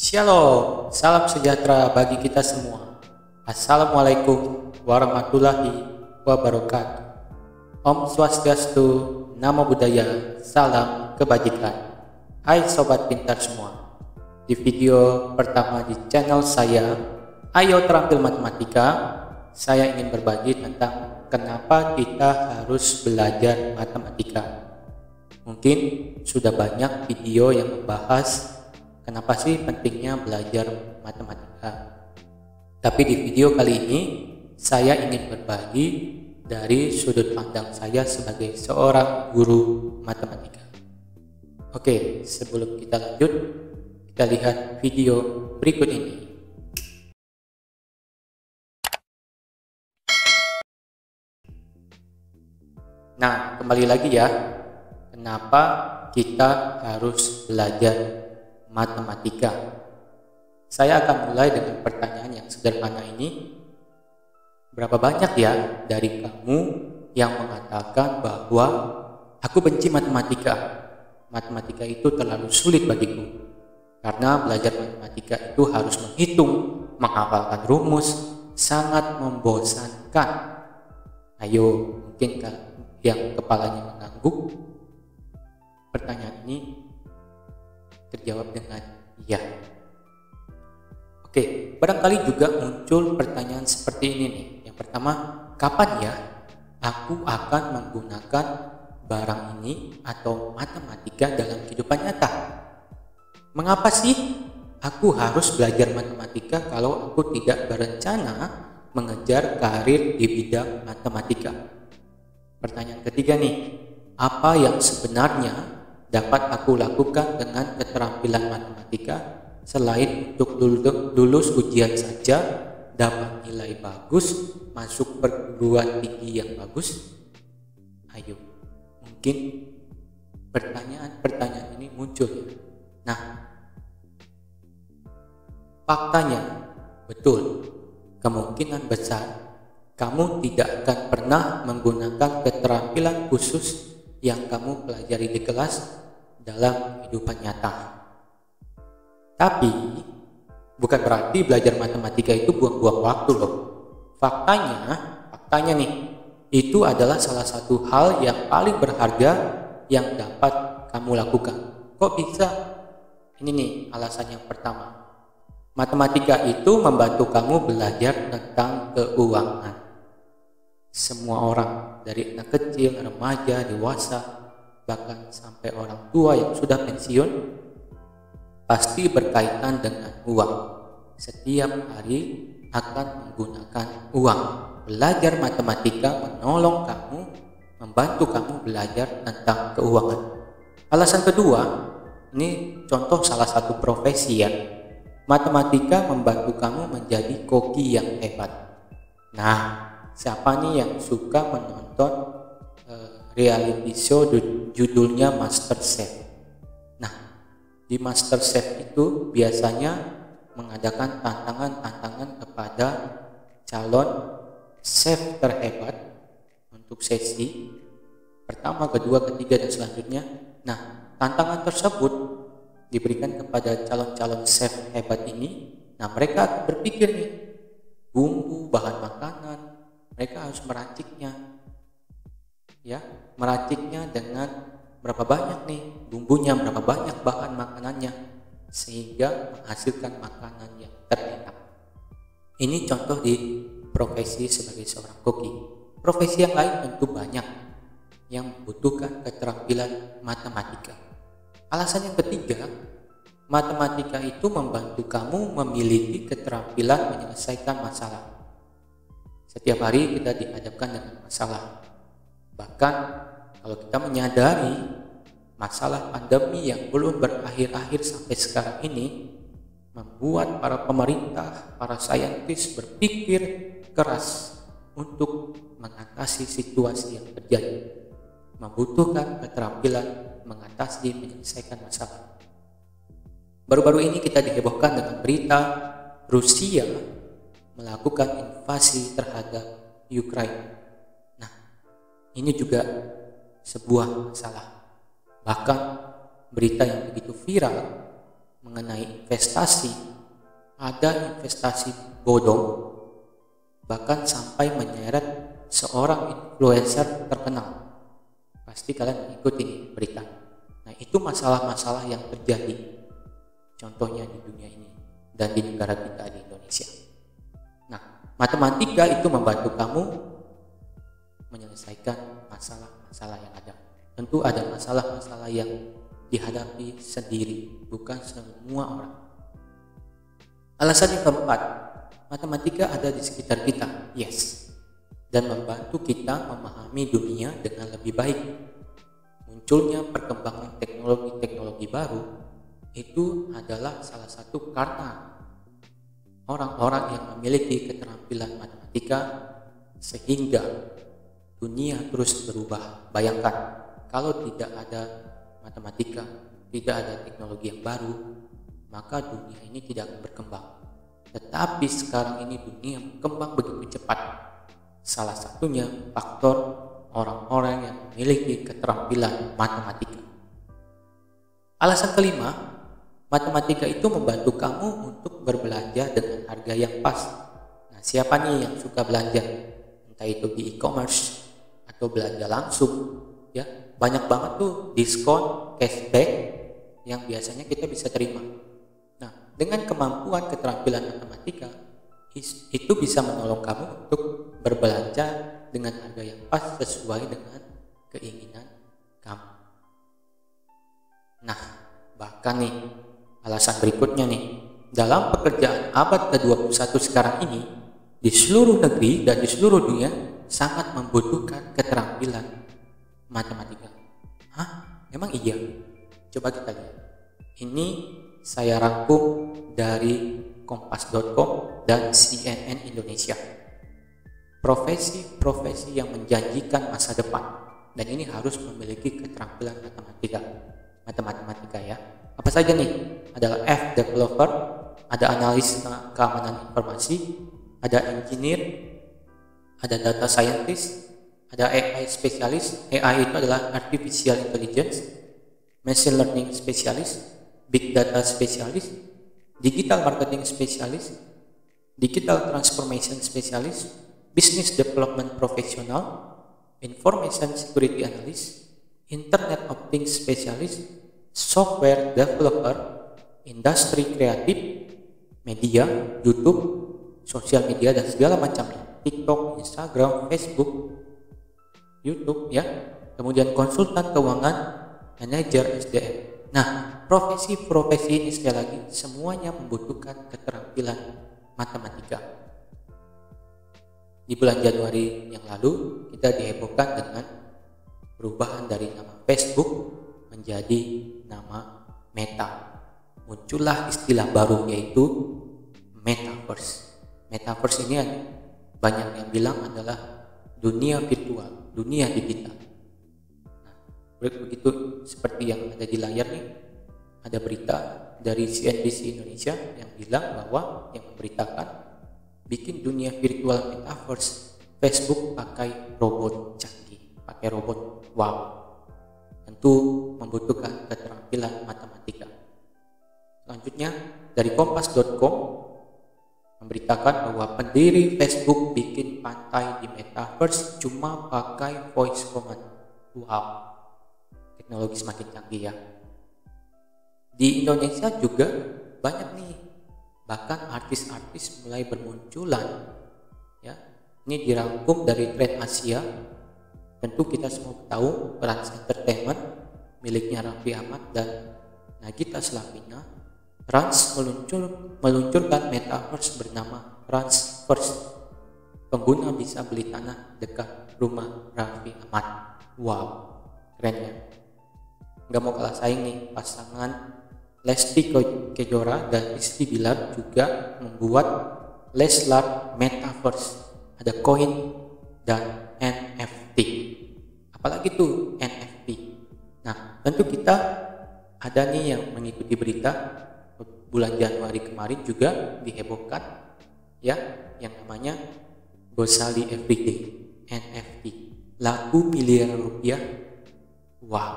Shalom, salam sejahtera bagi kita semua. Assalamualaikum warahmatullahi wabarakatuh. Om Swastiastu, Namo Buddhaya, salam kebajikan. Hai sobat pintar semua. Di video pertama di channel saya, Ayo Terampil Matematika, saya ingin berbagi tentang kenapa kita harus belajar matematika. Mungkin sudah banyak video yang membahas kenapa sih pentingnya belajar matematika. Tapi di video kali ini saya ingin berbagi dari sudut pandang saya sebagai seorang guru matematika. Oke, sebelum kita lanjut, kita lihat video berikut ini. Nah, kembali lagi ya. Kenapa kita harus belajar matematika? Saya akan mulai dengan pertanyaan yang sederhana ini. Berapa banyak ya dari kamu yang mengatakan bahwa aku benci matematika? Matematika itu terlalu sulit bagiku. Karena belajar matematika itu harus menghitung, menghafalkan rumus, sangat membosankan. Ayo, mungkin yang kepalanya mengangguk, pertanyaan ini terjawab dengan iya. Oke, barangkali juga muncul pertanyaan seperti ini nih. Yang pertama, kapan ya aku akan menggunakan barang ini atau matematika dalam kehidupan nyata? Mengapa sih aku harus belajar matematika kalau aku tidak berencana mengejar karir di bidang matematika? Pertanyaan ketiga nih, apa yang sebenarnya dapat aku lakukan dengan keterampilan matematika selain untuk lulus ujian saja, dapat nilai bagus, masuk perguruan tinggi yang bagus? Ayo, mungkin pertanyaan ini muncul. Nah, faktanya betul, kemungkinan besar kamu tidak akan pernah menggunakan keterampilan khusus yang kamu pelajari di kelas dalam kehidupan nyata. Tapi bukan berarti belajar matematika itu buang-buang waktu loh. Faktanya nih, itu adalah salah satu hal yang paling berharga yang dapat kamu lakukan. Kok bisa? Ini nih alasan yang pertama. Matematika itu membantu kamu belajar tentang keuangan. Semua orang, dari anak kecil, remaja, dewasa, bahkan sampai orang tua yang sudah pensiun, pasti berkaitan dengan uang. Setiap hari akan menggunakan uang. Belajar matematika menolong kamu, membantu kamu belajar tentang keuangan. Alasan kedua, ini contoh salah satu profesi ya. Matematika membantu kamu menjadi koki yang hebat. Nah, siapa nih yang suka menonton reality show judulnya MasterChef? Nah, di MasterChef itu biasanya mengadakan tantangan-tantangan kepada calon chef terhebat untuk sesi pertama, kedua, ketiga, dan selanjutnya. Nah, tantangan tersebut diberikan kepada calon-calon chef hebat ini. Nah, mereka berpikir nih, bumbu, bahan makanan, mereka harus meraciknya, ya, meraciknya dengan berapa banyak nih bumbunya, berapa banyak bahan makanannya, sehingga menghasilkan makanan yang terenak. Ini contoh di profesi sebagai seorang koki. Profesi yang lain tentu banyak yang membutuhkan keterampilan matematika. Alasan yang ketiga, matematika itu membantu kamu memiliki keterampilan menyelesaikan masalah. Setiap hari kita dihadapkan dengan masalah. Bahkan kalau kita menyadari masalah pandemi yang belum berakhir-akhir sampai sekarang ini membuat para pemerintah, para saintis berpikir keras untuk mengatasi situasi yang terjadi. Membutuhkan keterampilan mengatasi, menyelesaikan masalah. Baru-baru ini kita dihebohkan dengan berita Rusia melakukan invasi terhadap Ukraina. Nah, ini juga sebuah masalah. Bahkan berita yang begitu viral mengenai investasi, ada investasi bodong, bahkan sampai menyeret seorang influencer terkenal. Pasti kalian ikuti berita. Nah, itu masalah-masalah yang terjadi, contohnya di dunia ini dan di negara kita di Indonesia. Nah, matematika itu membantu kamu menyelesaikan masalah-masalah yang ada. Tentu ada masalah-masalah yang dihadapi sendiri, bukan semua orang. Alasan yang keempat, matematika ada di sekitar kita, yes, dan membantu kita memahami dunia dengan lebih baik. Munculnya perkembangan teknologi-teknologi baru itu adalah salah satu karena orang-orang yang memiliki keterampilan matematika, sehingga dunia terus berubah. Bayangkan kalau tidak ada matematika, tidak ada teknologi yang baru, maka dunia ini tidak akan berkembang. Tetapi sekarang ini dunia berkembang begitu cepat. Salah satunya faktor orang-orang yang memiliki keterampilan matematika. Alasan kelima, matematika itu membantu kamu untuk berbelanja dengan harga yang pas. Nah, siapa nih yang suka belanja? Entah itu di e-commerce atau belanja langsung, ya. Banyak banget tuh diskon, cashback yang biasanya kita bisa terima. Nah, dengan kemampuan keterampilan matematika, itu bisa menolong kamu untuk berbelanja dengan harga yang pas sesuai dengan keinginan kamu. Nah, bahkan nih, alasan berikutnya nih, dalam pekerjaan abad ke-21 sekarang ini, di seluruh negeri dan di seluruh dunia sangat membutuhkan keterampilan matematika. Hah? Emang iya? Coba kita lihat. Ini saya rangkum dari kompas.com dan CNN Indonesia. Profesi-profesi yang menjanjikan masa depan, dan ini harus memiliki keterampilan matematika ya. Apa saja nih? Adalah F developer, ada analis keamanan informasi, ada engineer, ada data scientist, ada AI spesialis. AI itu adalah artificial intelligence, machine learning spesialis, big data spesialis, digital marketing spesialis, digital transformation spesialis, business development profesional, information security analyst, internet of things spesialis, software developer, industri kreatif, media, YouTube, sosial media dan segala macamnya, TikTok, Instagram, Facebook, YouTube ya, kemudian konsultan keuangan, manajer SDM. Nah, profesi-profesi ini sekali lagi semuanya membutuhkan keterampilan matematika. Di bulan Januari yang lalu kita dihebohkan dengan perubahan dari nama Facebook menjadi nama Meta. Muncullah istilah baru yaitu Metaverse. Metaverse ini banyak yang bilang adalah dunia virtual, dunia digital. Nah, begitu seperti yang ada di layar nih, ada berita dari CNBC Indonesia yang bilang bahwa yang memberitakan bikin dunia virtual Metaverse, Facebook pakai robot canggih, pakai robot. Wow, tentu membutuhkan keterampilan matematika. Selanjutnya dari kompas.com memberitakan bahwa pendiri Facebook bikin pantai di Metaverse cuma pakai voice command. Wow, teknologi semakin canggih ya. Di Indonesia juga banyak nih, bahkan artis-artis mulai bermunculan ya. Ini dirangkum dari Trend Asia. Tentu kita semua tahu Trans Entertainment miliknya Raffi Ahmad dan Nagita Slavina. Trans meluncurkan Metaverse bernama Transverse. Pengguna bisa beli tanah dekat rumah Raffi Ahmad. Wow, keren ya. Gak mau kalah saing nih, pasangan Lesti Kejora dan Rizky Bilar juga membuat Leslar Metaverse. Ada koin dan NFT. Apalagi tuh NFT. Nah, tentu kita ada nih yang mengikuti berita bulan Januari kemarin juga dihebohkan ya, yang namanya Gosali Everyday NFT, laku miliaran rupiah. Wow,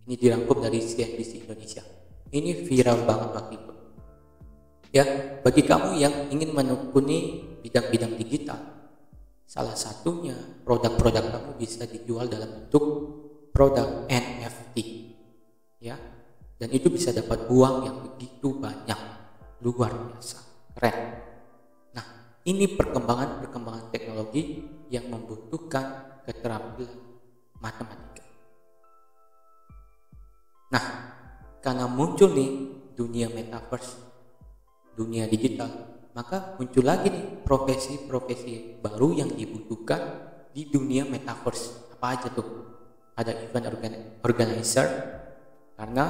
ini dirangkum dari CNBC Indonesia. Ini viral banget waktu itu. Ya, bagi kamu yang ingin menekuni bidang-bidang digital, salah satunya produk-produk kamu bisa dijual dalam bentuk produk NFT. Ya, dan itu bisa dapat uang yang begitu banyak, luar biasa, keren. Nah, ini perkembangan teknologi yang membutuhkan keterampilan matematika. Nah, karena muncul nih dunia metaverse, dunia digital, maka muncul lagi nih profesi-profesi baru yang dibutuhkan di dunia metaverse. Apa aja tuh? Ada event organizer, karena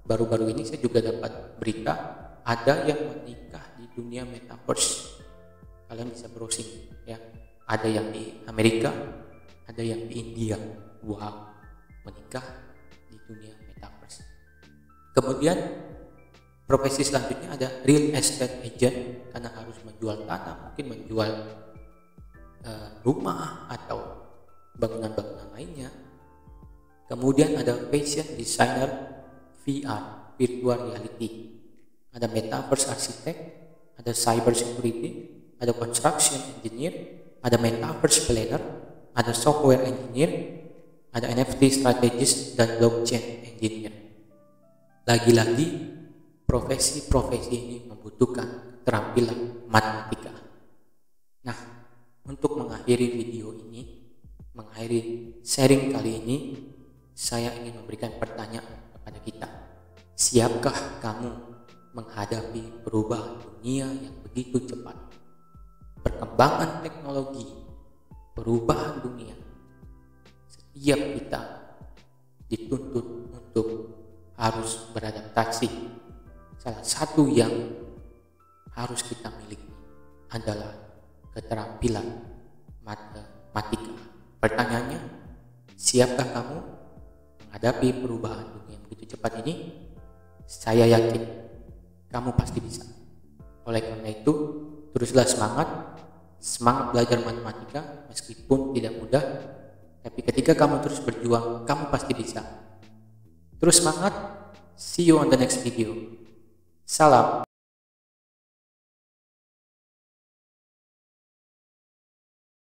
baru-baru ini saya juga dapat berita ada yang menikah di dunia metaverse. Kalian bisa browsing ya. Ada yang di Amerika, ada yang di India. Wow, menikah di dunia metaverse. Kemudian profesi selanjutnya ada real estate agent, karena harus menjual tanah, mungkin menjual rumah atau bangunan-bangunan lainnya. Kemudian ada fashion designer VR, virtual reality. Ada metaverse architect, ada cyber security, ada construction engineer, ada metaverse planner, ada software engineer, ada NFT strategist, dan blockchain engineer. Lagi-lagi profesi-profesi ini membutuhkan keterampilan matematika. Nah, untuk mengakhiri video ini, mengakhiri sharing kali ini, saya ingin memberikan pertanyaan kepada kita. Siapkah kamu menghadapi perubahan dunia yang begitu cepat? Perkembangan teknologi, perubahan dunia. Setiap kita dituntut untuk harus beradaptasi. Salah satu yang harus kita miliki adalah keterampilan matematika. Pertanyaannya, siapkah kamu menghadapi perubahan dunia yang begitu cepat ini? Saya yakin kamu pasti bisa. Oleh karena itu, teruslah semangat belajar matematika meskipun tidak mudah. Tapi ketika kamu terus berjuang, kamu pasti bisa. Terus semangat, see you on the next video. Salam.